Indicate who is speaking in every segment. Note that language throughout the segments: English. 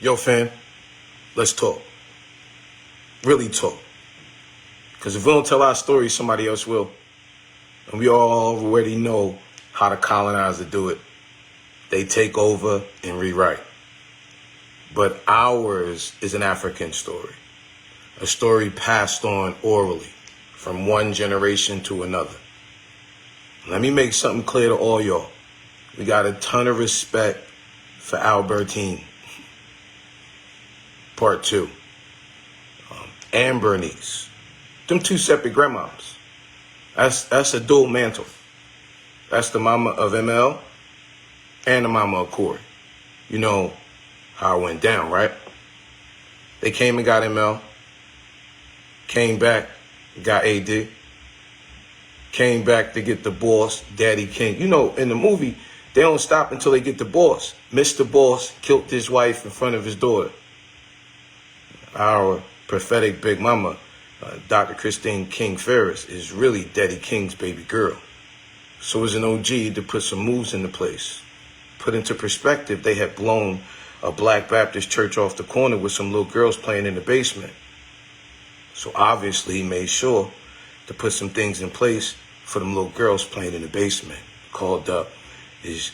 Speaker 1: Yo, fam, let's talk. Really talk. Because if we don't tell our story, somebody else will. And we all already know how the colonizer do it. They take over and rewrite. But ours is an African story. A story passed on orally from one generation to another. Let me make something clear to all y'all. We got a ton of respect for Albertine. Part 2. And Bernice. Them two separate grandmoms. That's a dual mantle. That's the mama of ML and the mama of Corey. You know how it went down, right? They came and got ML. Came back, got AD. Came back to get the boss, Daddy King. You know, in the movie, they don't stop until they get the boss. Mr. Boss killed his wife in front of his daughter. Our prophetic big mama, Dr. Christine King Ferris, is really Daddy King's baby girl. So as an OG to put some moves into place. Put into perspective, they had blown a Black Baptist church off the corner with some little girls playing in the basement. So obviously he made sure to put some things in place for them little girls playing in the basement. Called up his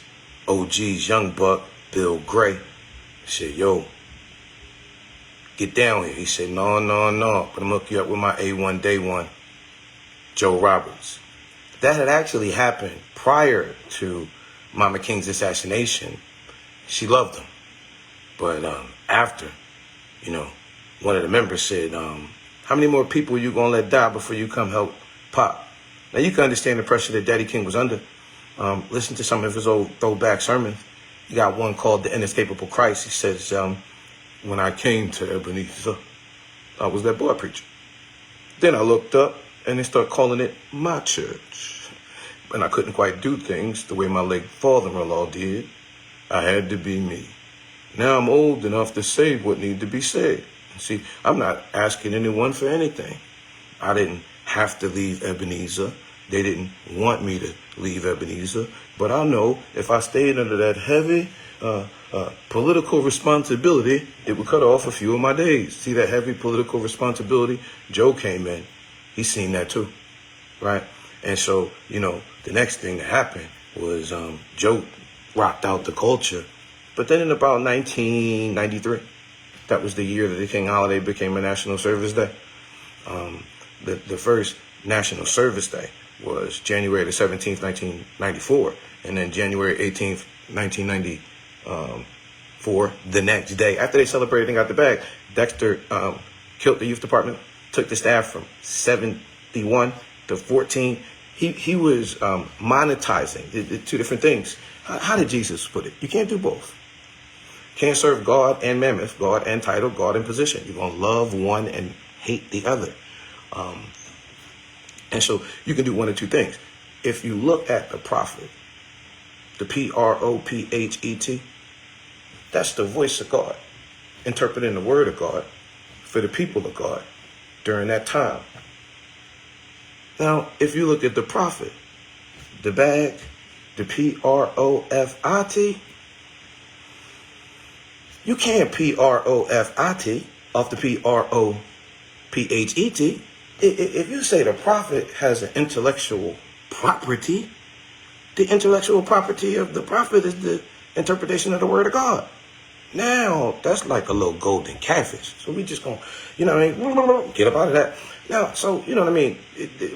Speaker 1: OG's young buck, Bill Gray. He said, yo, get down here. He said, no. But I'm hook you up with my A1 Day 1, Joe Roberts. That had actually happened prior to Mama King's assassination. She loved him. But after, you know, one of the members said, how many more people are you going to let die before you come help Pop? Now, you can understand the pressure that Daddy King was under. Listen to some of his old throwback sermons. He got one called The Inescapable Christ. He says, when I came to Ebenezer, I was that boy preacher. Then I looked up and they started calling it my church. And I couldn't quite do things the way my late father-in-law did. I had to be me. Now I'm old enough to say what needs to be said. See, I'm not asking anyone for anything. I didn't have to leave Ebenezer. They didn't want me to leave Ebenezer. But I know if I stayed under that heavy political responsibility, it would cut off a few of my days. See that heavy political responsibility? Joe came in. He seen that too, right? And so, you know, the next thing that happened was Joe rocked out the culture. But then in about 1993, that was the year that the King holiday became a National Service Day. The first National Service Day was January the 17th, 1994. And then January 18th, 1994, the next day. After they celebrated and got the bag, Dexter killed the youth department, took the staff from 71 to 14. He was monetizing the two different things. How did Jesus put it? You can't do both. Can't serve God and mammoth, God and title, God and position. You're going to love one and hate the other. And so you can do one of two things. If you look at the prophet, the prophet, that's the voice of God, interpreting the word of God for the people of God during that time. Now, if you look at the prophet, the bag, the profit, you can't profit off the prophet. If you say the prophet has an intellectual property, the intellectual property of the prophet is the interpretation of the word of God. Now, that's like a little golden catfish. So we just gonna, you know what I mean, get up out of that. Now, so, you know what I mean,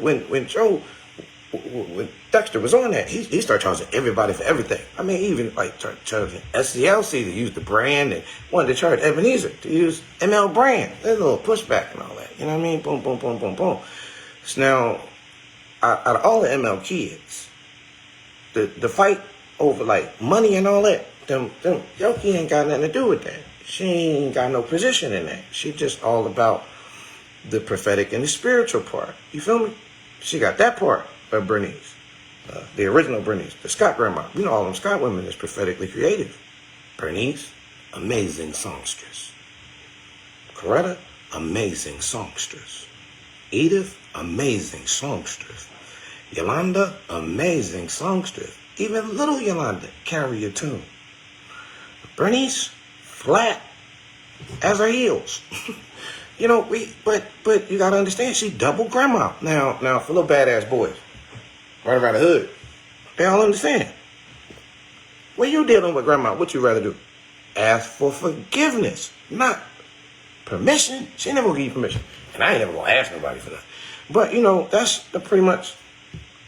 Speaker 1: when Dexter was on that, he started charging everybody for everything. I mean, he even like charging SCLC to use the brand and wanted to charge Ebenezer to use ML brand. There's a little pushback and all that. You know what I mean? Boom, boom, boom, boom, boom. So now, out of all the ML kids, the fight over like money and all that, them Yoki ain't got nothing to do with that. She ain't got no position in that. She just all about the prophetic and the spiritual part. You feel me? She got that part of Bernice. The original Bernice, the Scott grandma. You know all them Scott women is prophetically creative. Bernice, amazing songstress. Coretta, amazing songstress. Edith, amazing songstress. Yolanda, amazing songstress. Even little Yolanda, carry a tune. Bernice, flat, as her heels. You know, but you gotta understand, she double grandma. Now for little badass boys, right around the hood, they all understand. When you dealing with grandma, what you rather do? Ask for forgiveness, not permission. She never gonna give you permission. And I ain't never gonna ask nobody for that. But you know, that's pretty much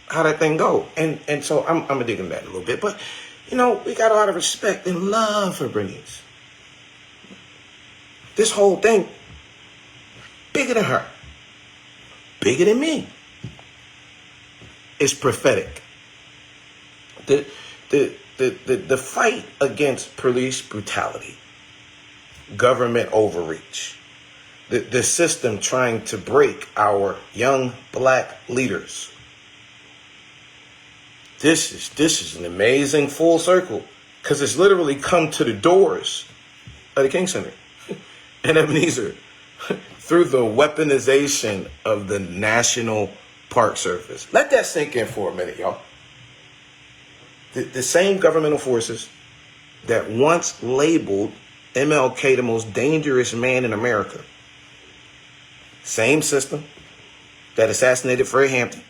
Speaker 1: how that thing go. And so I'm gonna dig in that a little bit. But you know, we got a lot of respect and love for Bernice. This whole thing, bigger than her, bigger than me. It's prophetic. The fight against police brutality, government overreach, the system trying to break our young black leaders. This is an amazing full circle, because it's literally come to the doors of the King Center and Ebenezer through the weaponization of the National Park Service. Let that sink in for a minute, y'all. The same governmental forces that once labeled MLK the most dangerous man in America. Same system that assassinated Fred Hampton,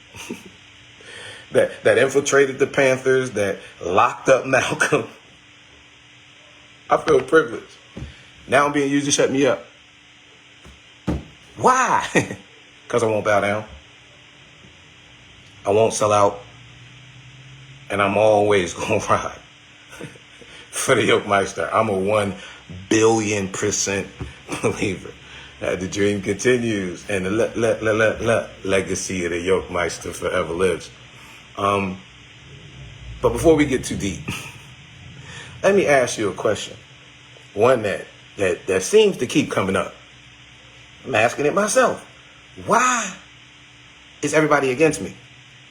Speaker 1: that infiltrated the Panthers, that locked up Malcolm. I feel privileged. Now I'm being used to shut me up. Why? Because I won't bow down. I won't sell out. And I'm always going to ride for the Yokemeister. I'm a 1,000,000,000% believer that the dream continues and the legacy of the Yokemeister forever lives. But before we get too deep, let me ask you a question. One that seems to keep coming up. I'm asking it myself. Why is everybody against me?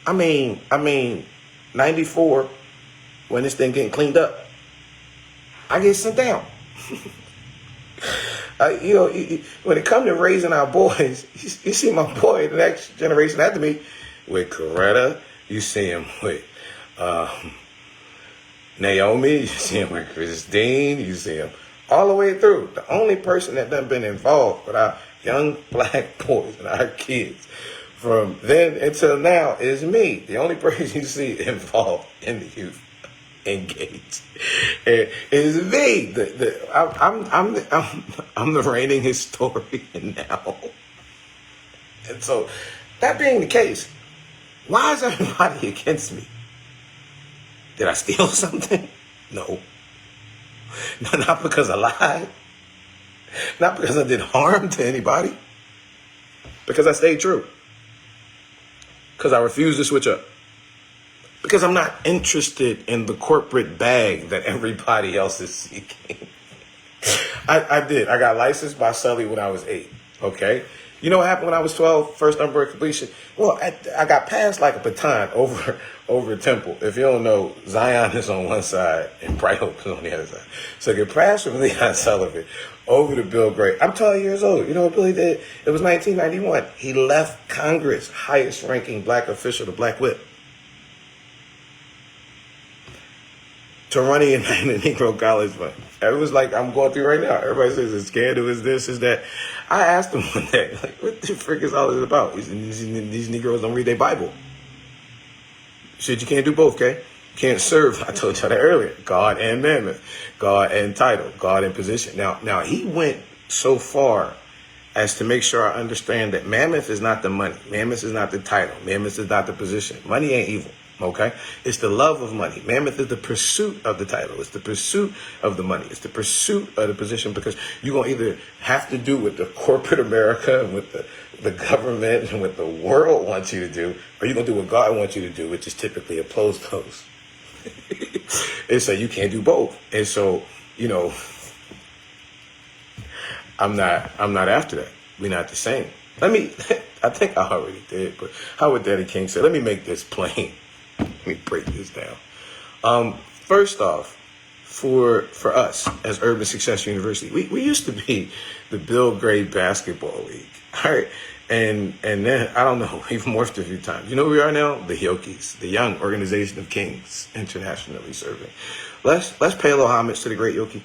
Speaker 1: I mean, 94, when this thing getting cleaned up, I get sent down. You know, when it comes to raising our boys, you see my boy, the next generation after me, with Coretta, you see him with Naomi, you see him with Christine, you see him all the way through. The only person that done been involved with our young black boys and our kids from then until now is me. The only person you see involved in the youth engaged is me. I'm the reigning historian now. And so, that being the case, why is everybody against me? Did I steal something? No. Not because I lied. Not because I did harm to anybody. Because I stayed true. Because I refuse to switch up. Because I'm not interested in the corporate bag that everybody else is seeking. I did. I got licensed by Sully when I was 8. Okay? You know what happened when I was 12? First number of completion? Well, I got passed like a baton over Temple. If you don't know, Zion is on one side and Bright Hope is on the other side. So I get passed from Leon Sullivan over to Bill Gray. I'm 12 years old. You know what Billy did? It was 1991. He left Congress, highest ranking black official, the Black Whip, to run in the Negro College Fund. It was like I'm going through right now. Everybody says it's scandal, is this, is that. I asked him one day, like, what the frick is all this about? These Negroes don't read their Bible. Shit, you can't do both, okay? You can't serve, I told you that earlier, God and mammoth, God and title, God and position. Now he went so far as to make sure I understand that mammoth is not the money. Mammoth is not the title. Mammoth is not the position. Money ain't evil. Okay? It's the love of money. Mammoth is the pursuit of the title. It's the pursuit of the money. It's the pursuit of the position, because you're going to either have to do what the corporate America and with the government and what the world wants you to do, or you're going to do what God wants you to do, which is typically oppose those. And so you can't do both. And so, you know, I'm not after that. We're not the same. I think I already did, but how would Daddy King say, let me make this plain. Let me break this down. First off, for us as Urban Success University, we used to be the Bill Gray Basketball League. All right. And then, I don't know, we've morphed a few times. You know who we are now? The Yokies, the Young Organization of Kings, internationally serving. Let's pay a little homage to the great Yoki.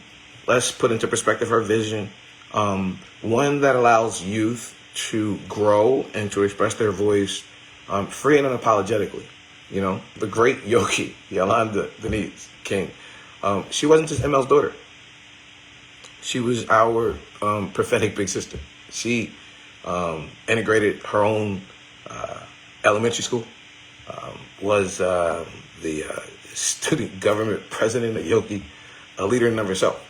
Speaker 1: Let's put into perspective her vision, One that allows youth to grow and to express their voice free and unapologetically. You know, the great yogi, Yolanda King, she wasn't just ML's daughter. She was our prophetic big sister. She integrated her own elementary school, was the student government president of Yogi, a leader in of herself.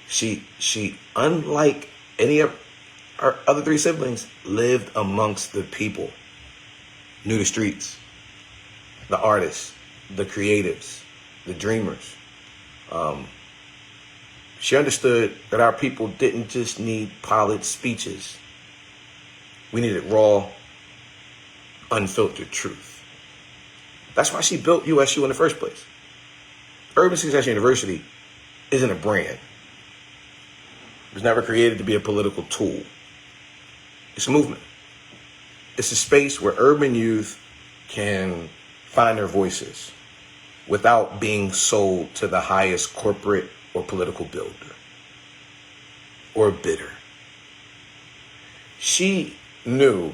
Speaker 1: She, unlike any of her other three siblings, lived amongst the people, knew the streets, the artists, the creatives, the dreamers. She understood that our people didn't just need polished speeches. We needed raw, unfiltered truth. That's why she built USU in the first place. Urban Success University isn't a brand. It was never created to be a political tool. It's a movement. It's a space where urban youth can find their voices without being sold to the highest corporate or political builder or bidder. She knew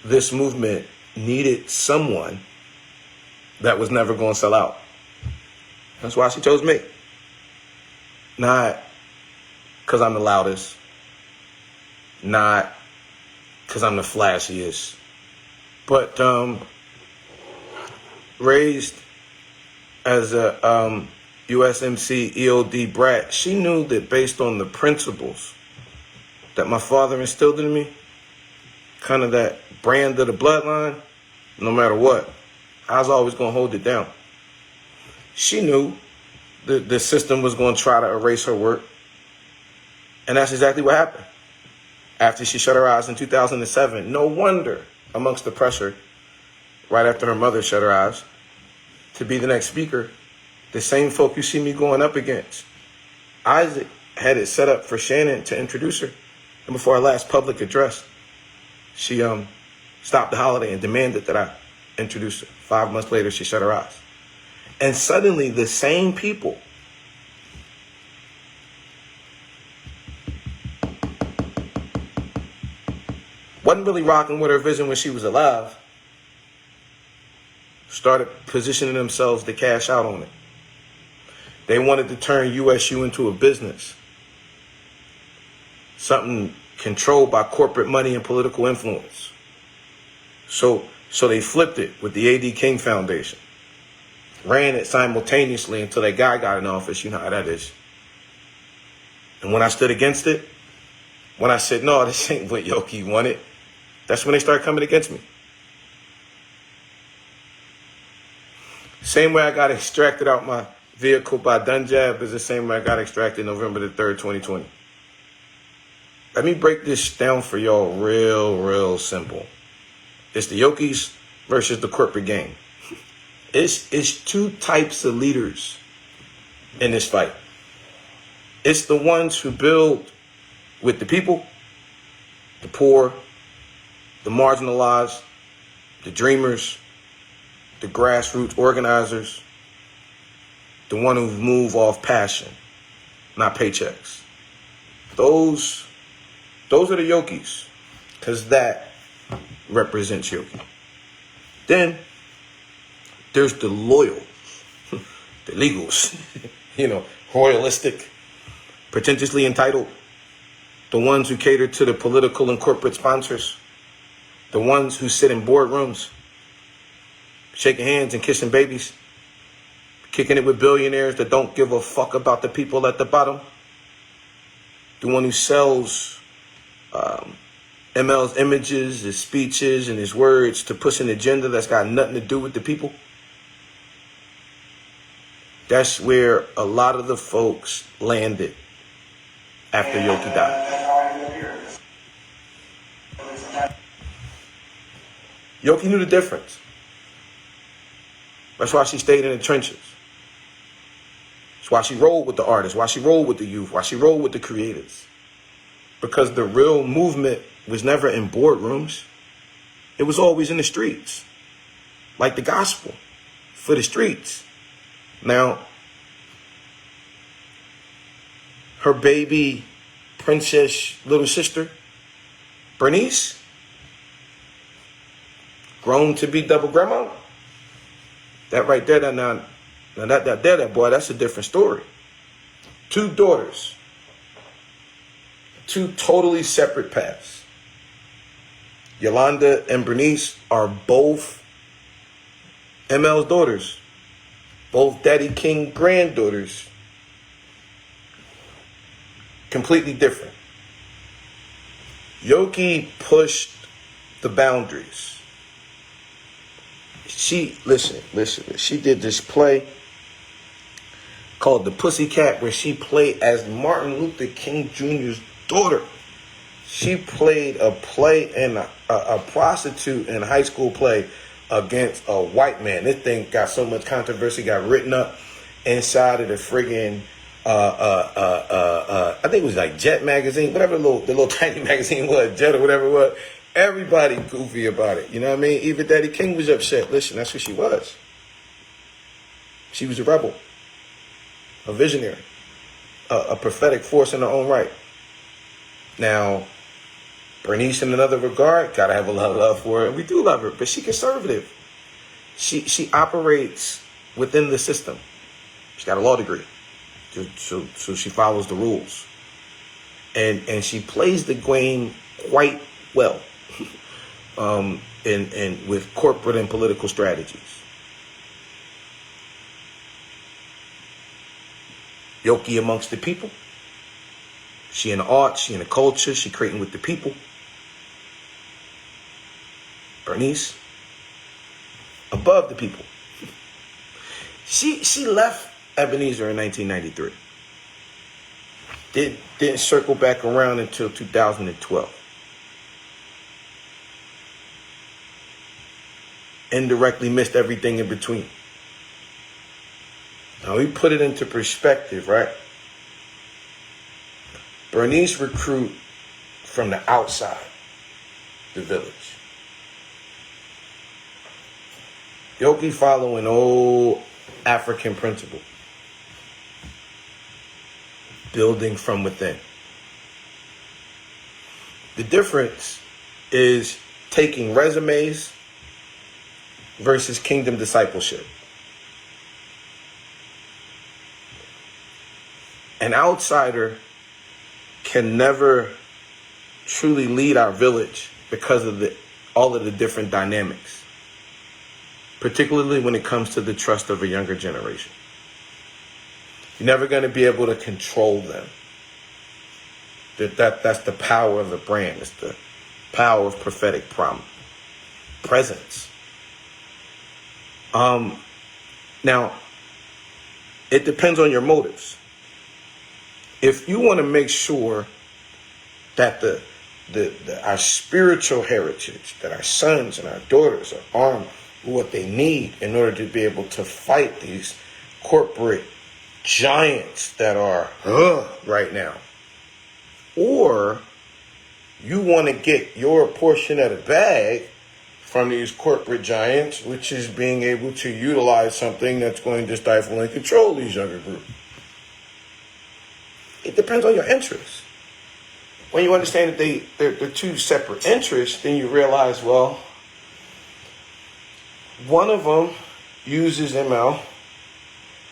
Speaker 1: this movement needed someone that was never going to sell out. That's why she chose me. Not because I'm the loudest, not because I'm the flashiest, but raised as a USMC EOD brat, she knew that based on the principles that my father instilled in me, kind of that brand of the bloodline, no matter what, I was always going to hold it down. She knew that the system was going to try to erase her work, and that's exactly what happened. After she shut her eyes in 2007, no wonder, amongst the pressure, right after her mother shut her eyes, to be the next speaker, the same folk you see me going up against. Isaac had it set up for Shannon to introduce her. And before our last public address, she stopped the holiday and demanded that I introduce her. 5 months later, she shut her eyes. And suddenly, the same people wasn't really rocking with her vision when she was alive, started positioning themselves to cash out on it. They wanted to turn USU into a business, something controlled by corporate money and political influence. So they flipped it with the A.D. King Foundation, ran it simultaneously until that guy got in office. You know how that is. And when I stood against it, when I said, no, this ain't what Yoki wanted, that's when they started coming against me. Same way I got extracted out my vehicle by Dunjab is the same way I got extracted November the 3rd, 2020. Let me break this down for y'all real simple. It's the Yokis versus the corporate gang. It's two types of leaders in this fight. It's the ones who build with the people, the poor, the marginalized, the dreamers, the grassroots organizers, the one who move off passion, not paychecks. Those are the Yokis, because that represents Yoki. Then there's the loyal, the legals, royalistic, pretentiously entitled, the ones who cater to the political and corporate sponsors, the ones who sit in boardrooms, shaking hands and kissing babies, kicking it with billionaires that don't give a fuck about the people at the bottom, the one who sells ML's images, his speeches, and his words to push an agenda that's got nothing to do with the people. That's where a lot of the folks landed after Yoki died. Yoki knew the difference. That's why she stayed in the trenches. That's why she rolled with the artists, why she rolled with the youth, why she rolled with the creators. Because the real movement was never in boardrooms. It was always in the streets. Like the gospel, for the streets. Now, her baby princess little sister, Bernice, grown to be double grandma. That right there, that boy, that's a different story. 2 daughters, 2 totally separate paths. Yolanda and Bernice are both ML's daughters, both Daddy King granddaughters. Completely different. Yoki pushed the boundaries. She did this play called The Pussycat, where she played as Martin Luther King Jr.'s daughter. She played a play and a prostitute in a high school play against a white man. This thing got so much controversy, got written up inside of the friggin' I think it was like Jet magazine, whatever the little tiny magazine was, Jet or whatever it was. Everybody goofy about it. You know what I mean? Even Daddy King was upset. Listen, that's who she was. She was a rebel, a visionary, a prophetic force in her own right. Now, Bernice, in another regard, gotta have a lot of love for her, and we do love her, but she's conservative. She operates within the system. She's got a law degree, so she follows the rules, and she plays the game quite well, and with corporate and political strategies. Yoki amongst the people. She in the arts, she in the culture, she creating with the people. Bernice, above the people. She left Ebenezer in 1993. Didn't circle back around until 2012. Indirectly missed everything in between. Now we put it into perspective, right? Bernice recruit from the outside, the village. Yoki following old African principle. Building from within. The difference is taking resumes versus kingdom discipleship. An outsider can never truly lead our village because of all of the different dynamics, particularly when it comes to the trust of a younger generation. You're never going to be able to control them. That's the power of the brand. It's the power of prophetic presence. Now, it depends on your motives. If you want to make sure that our spiritual heritage, that our sons and our daughters are armed with what they need in order to be able to fight these corporate giants that are right now, or you want to get your portion of the bag from these corporate giants, which is being able to utilize something that's going to stifle and control these younger groups. It depends on your interests. When you understand that they're 2 separate interests, then you realize, well, one of them uses ML.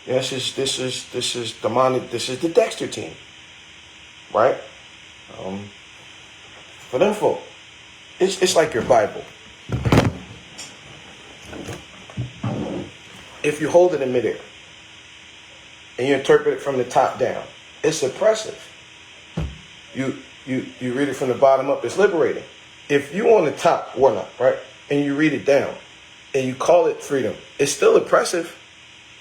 Speaker 1: This is demonic. This is the Dexter team, right? For them folk, it's like your Bible. If you hold it in midair and you interpret it from the top down, it's oppressive. You read it from the bottom up, it's liberating. If you on the top, warlock, right, and you read it down and you call it freedom, it's still oppressive.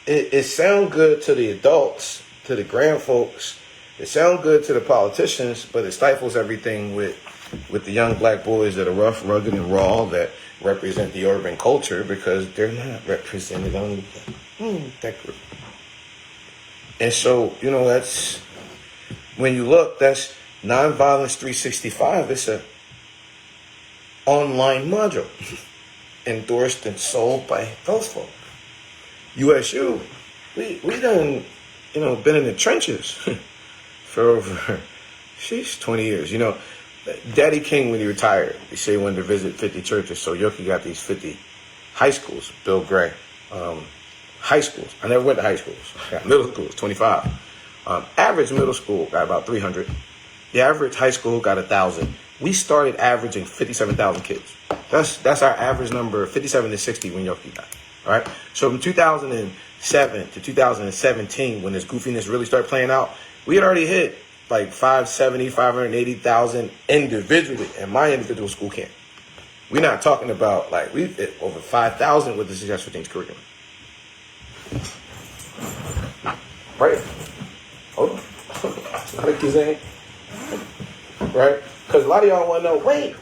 Speaker 1: It sounds good to the adults, to the grand folks. It sounds good to the politicians, but it stifles everything with the young black boys that are rough, rugged, and raw, that represent the urban culture, because they're not represented on that group. And so, that's, when you look, that's Nonviolence 365. It's a online module endorsed and sold by those folk. USU, we done, been in the trenches for over Sheesh, 20 years. You know, Daddy King, when he retired, he said he wanted to visit 50 churches. So Yoki got these 50 high schools. Bill Gray. High schools. I never went to high schools. I got middle schools, 25. Average middle school got about 300. The average high school got 1,000. We started averaging 57,000 kids. That's our average number, 57 to 60 when Yoki got. All right. So from 2007 to 2017, when this goofiness really started playing out, we had already hit like 570, 580,000 individually in my individual school camp. We're not talking about like we've hit over 5,000 with the Successful Teens curriculum. Right? Hold on. Click his name. Right? Because a lot of y'all want to know, wait,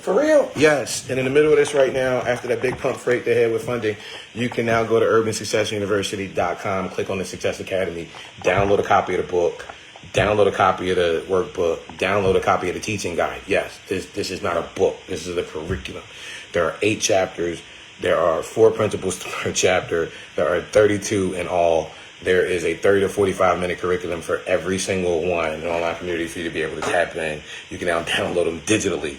Speaker 1: for real? Yes. And in the middle of this right now, after that big pump freight they had with funding, you can now go to urbansuccessuniversity.com, click on the Success Academy, download a copy of the book, download a copy of the workbook, download a copy of the teaching guide. Yes, this is not a book. This is the curriculum. There are 8 chapters. There are 4 principles per chapter. There are 32 in all. There is a 30 to 45-minute curriculum for every single one in the online community for you to be able to tap in. You can now download them digitally.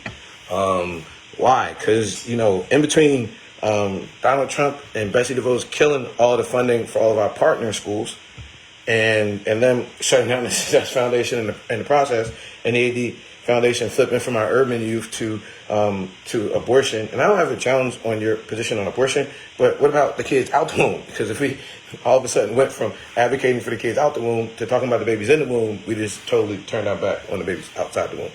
Speaker 1: Why? Because, you know, in between Donald Trump and Betsy DeVos killing all the funding for all of our partner schools and them shutting down the Success Foundation in the process, and the AD Foundation flipping from our urban youth to abortion. And I don't have a challenge on your position on abortion, but what about the kids out the womb? Because if we all of a sudden went from advocating for the kids out the womb to talking about the babies in the womb, we just totally turned our back on the babies outside the womb.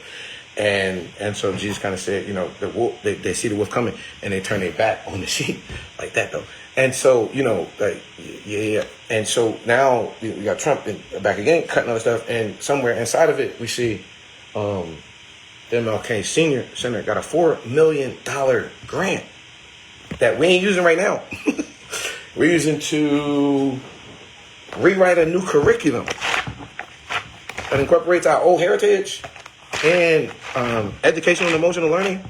Speaker 1: And so Jesus kind of said, you know, the wolf, they see the wolf coming and they turn their back on the sheep like that though. And so, you know, like, yeah. And so now we got Trump back again, cutting all this stuff. And somewhere inside of it, we see the MLK Senior Center got a $4 million grant that we ain't using right now. We're using to rewrite a new curriculum that incorporates our old heritage and educational and emotional learning.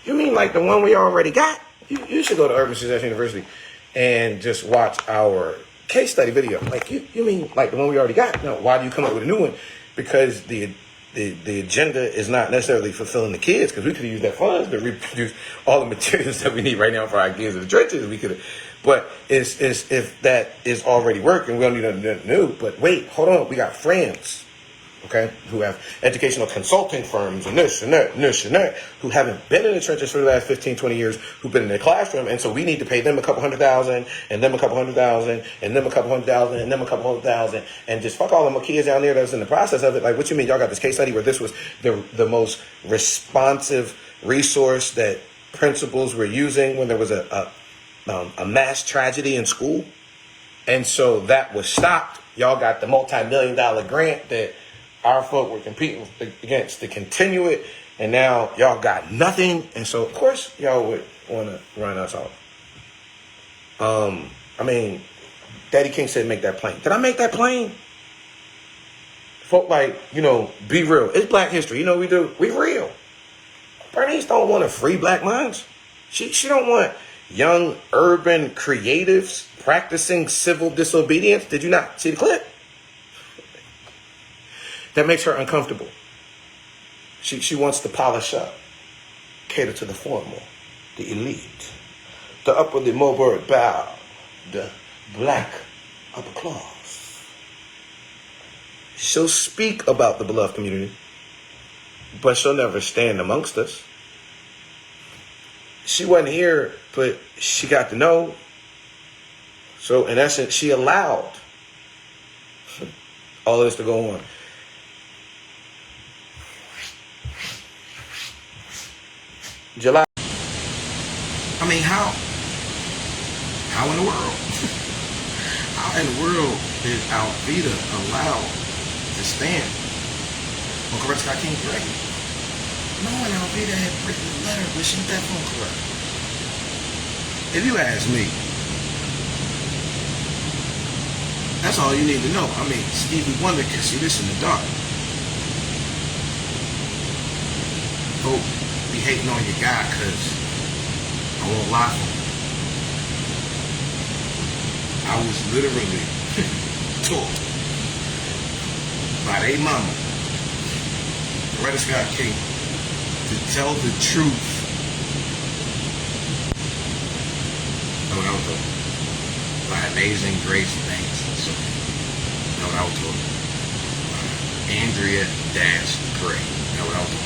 Speaker 1: You mean like the one we already got? You should go to Urban Success University and just watch our case study video. Like you mean like the one we already got? No, why do you come up with a new one? Because the agenda is not necessarily fulfilling the kids, because we could have used that funds to reproduce all the materials that we need right now for our kids in the churches. We could, but it's if that is already working, we don't need nothing new. But wait, hold on, we got friends, okay, who have educational consulting firms and this and that and this and that, who haven't been in the churches for the last 15, 20 years, who've been in the classroom, and so we need to pay them a couple $100,000, and them a couple $100,000, and them a couple $100,000, and them a couple $100,000, and just fuck all them kids down there that's in the process of it. Like, what you mean? Y'all got this case study where this was the most responsive resource that principals were using when there was a mass tragedy in school, and so that was stopped. Y'all got the multi-million-dollar grant that our folk were competing against to continue it, and now y'all got nothing, and so of course y'all would want to run us off. I mean, Daddy King said make that plain. Did I make that plain? Folk like, you know, be real. It's Black history. You know what we do? We real. Bernice don't want to free black minds. She don't want young urban creatives practicing civil disobedience. Did you not see the clip? That makes her uncomfortable. She wants to polish up, cater to the formal, the elite, the upwardly mobile bow, the black upper class. She'll speak about the beloved community, but she'll never stand amongst us. She wasn't here, but she got to know. So in essence, she allowed all of this to go on. July. I mean, how in the world? How in the world did Alveda allow to stand on Correct Scott King's grave? Knowing Alveda had written a letter wishing death on Correct. If you ask me, that's all you need to know. I mean, Stevie Wonder can see this in the dark. Hope be hating on your guy, because I won't lie for him. I was literally taught by their mama Bernice and Yolanda King, to tell the truth. Know what I was told? By Amazing Grace Banks. So, know what I was told? Andrea Dash Gray. Know what I was told?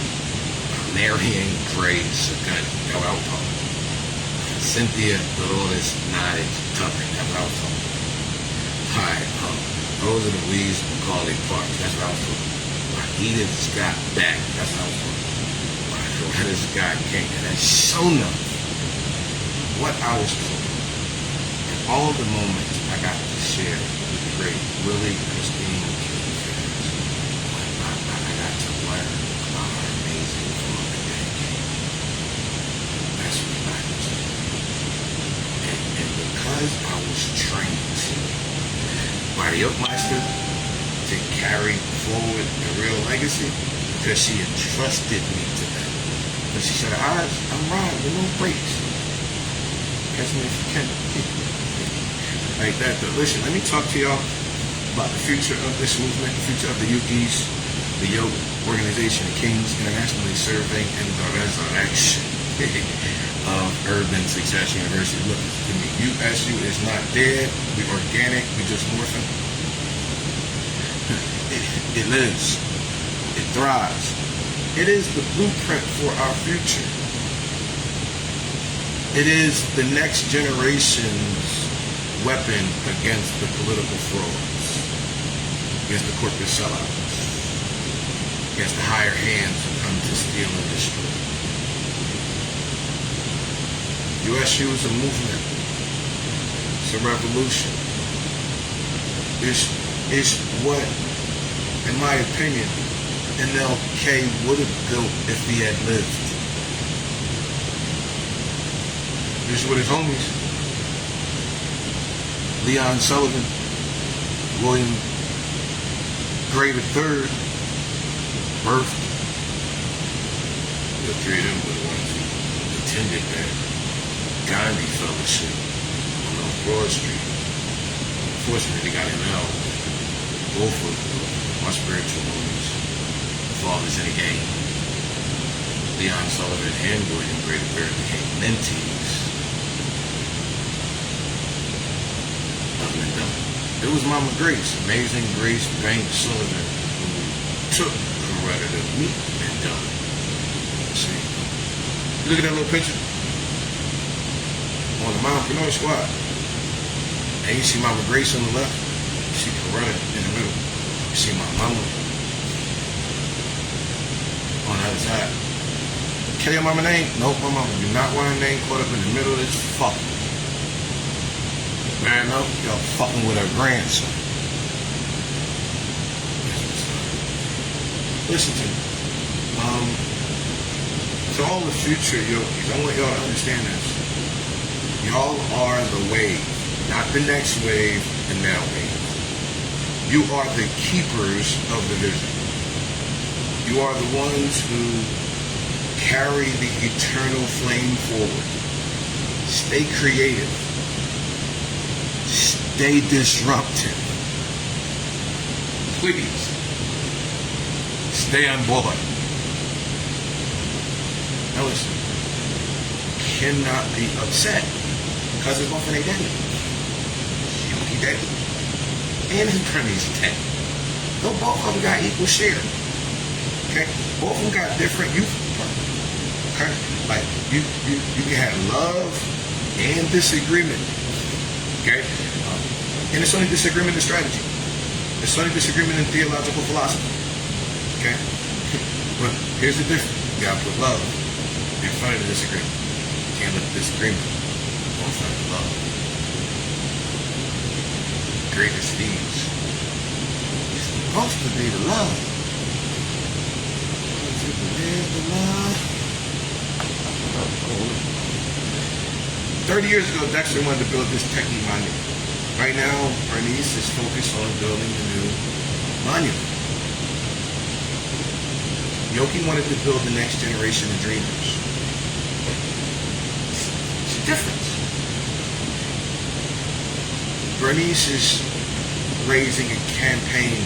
Speaker 1: Marion Gray Sagun. Know what I was told? Cynthia Dolores Nottage Tucker. That's what I was told. Hi, Rosa Louise Macaulay Park. That's what I was told. Edith Scott Back. That's what I was told. Loretta Scott King. And that's shown up what I was told. And all the moments I got to share with the great Willie Christine King Ferris. I got to learn about our amazing father, Daddy King. That's what I was told. And because I was trained by the Oakmeister to carry forward the real legacy, because she entrusted me to them. But she said, I'm riding with no brakes. Catch me if you can. Like that though. Listen, let me talk to y'all about the future of this movement, the future of the Yukis, the Yoke Organization of Kings, internationally serving in the resurrection of Urban Success University. Look, to me, USU is not dead. We're organic. We just morphing. It lives. It thrives. It is the blueprint for our future. It is the next generation's weapon against the political frauds, against the corporate sellouts, against the higher hands who come to steal and destroy. USU is a movement. It's a revolution. It's what, in my opinion, MLK would have built if he had lived. This is what his homies, Leon Sullivan, William Gray III, birthed. The three of them were the ones who attended that Gandhi Fellowship on North Broad Street. Unfortunately, they got him out. Both of my spiritual homies, fathers in the game, Leon Sullivan and William Gray III, became mentees of Mandela. It was Mama Grace, Amazing Grace Banks Sullivan, who took credit of me Mandela. See, you look at that little picture on the Mompreneur Squad, and you see Mama Grace on the left, you see Coretta in the middle, you see my mama on the other side. Can your mama name? Nope, my mama do not want her name caught up in the middle of this fuck. Man, no, y'all fucking with her grandson. Listen to me. To all the future yogis, I want y'all to understand this. Y'all are the wave, not the next wave, the now wave. You are the keepers of the vision. You are the ones who carry the eternal flame forward. Stay creative. Stay disruptive. Please, stay on board. Now listen, cannot be upset because it's both of their daddy. Yogi daddy and his Bernice daddy. Though both of them got equal share. Okay? Both of them got different youth. Okay? Like, you can have love and disagreement. Okay? And it's only disagreement in strategy. It's only disagreement in theological philosophy. Okay? But here's the difference. You gotta put love in front of the disagreement. You can't let the disagreement go in front of the love. Greatest thieves is supposed to be the love. There's the love. 30 years ago, Dexter wanted to build this techie monument. Right now, Bernice is focused on building the new monument. Yoki wanted to build the next generation of dreamers. It's a difference. Bernice is raising a campaign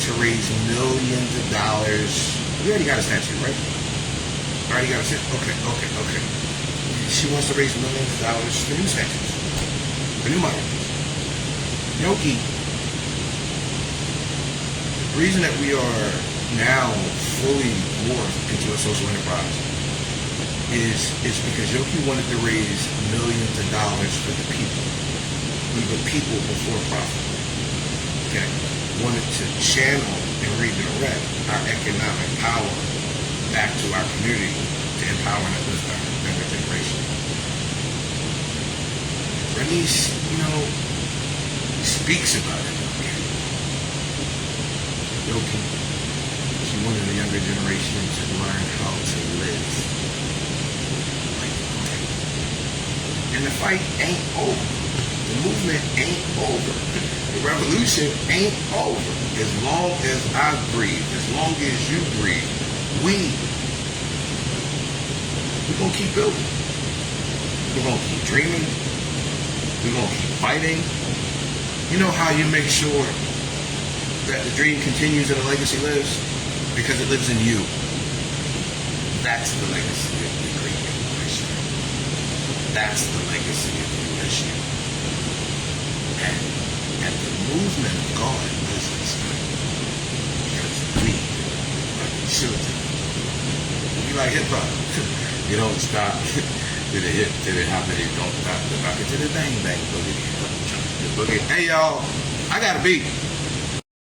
Speaker 1: to raise millions of dollars We already got a statue, right? Already got a statue. Okay. She wants to raise millions of dollars for new statues, for new monuments. Yoki, the reason that we are now fully morphed into a social enterprise is because Yoki wanted to raise millions of dollars for the people. We the people before profit. Okay? Wanted to channel and redirect our economic power back to our community to empower and uplift our younger generation. Bernice, speaks about it. Yoki, she wanted the younger generation to learn how to live like a man. And the fight ain't over. The movement ain't over. The revolution ain't over. As long as I breathe, as long as you breathe, we're going to keep building. We're going to keep dreaming. We're going to keep fighting. You know how you make sure that the dream continues and the legacy lives? Because it lives in you. That's the legacy of the great generation. That's the legacy of you. And the movement of God lives inside. Because we are the children. We like hip-hop. You don't stop to the hip, to the hop, and you don't stop the rocket, to the bang, bang, boogie. The boogie. Hey, y'all, I got a beat.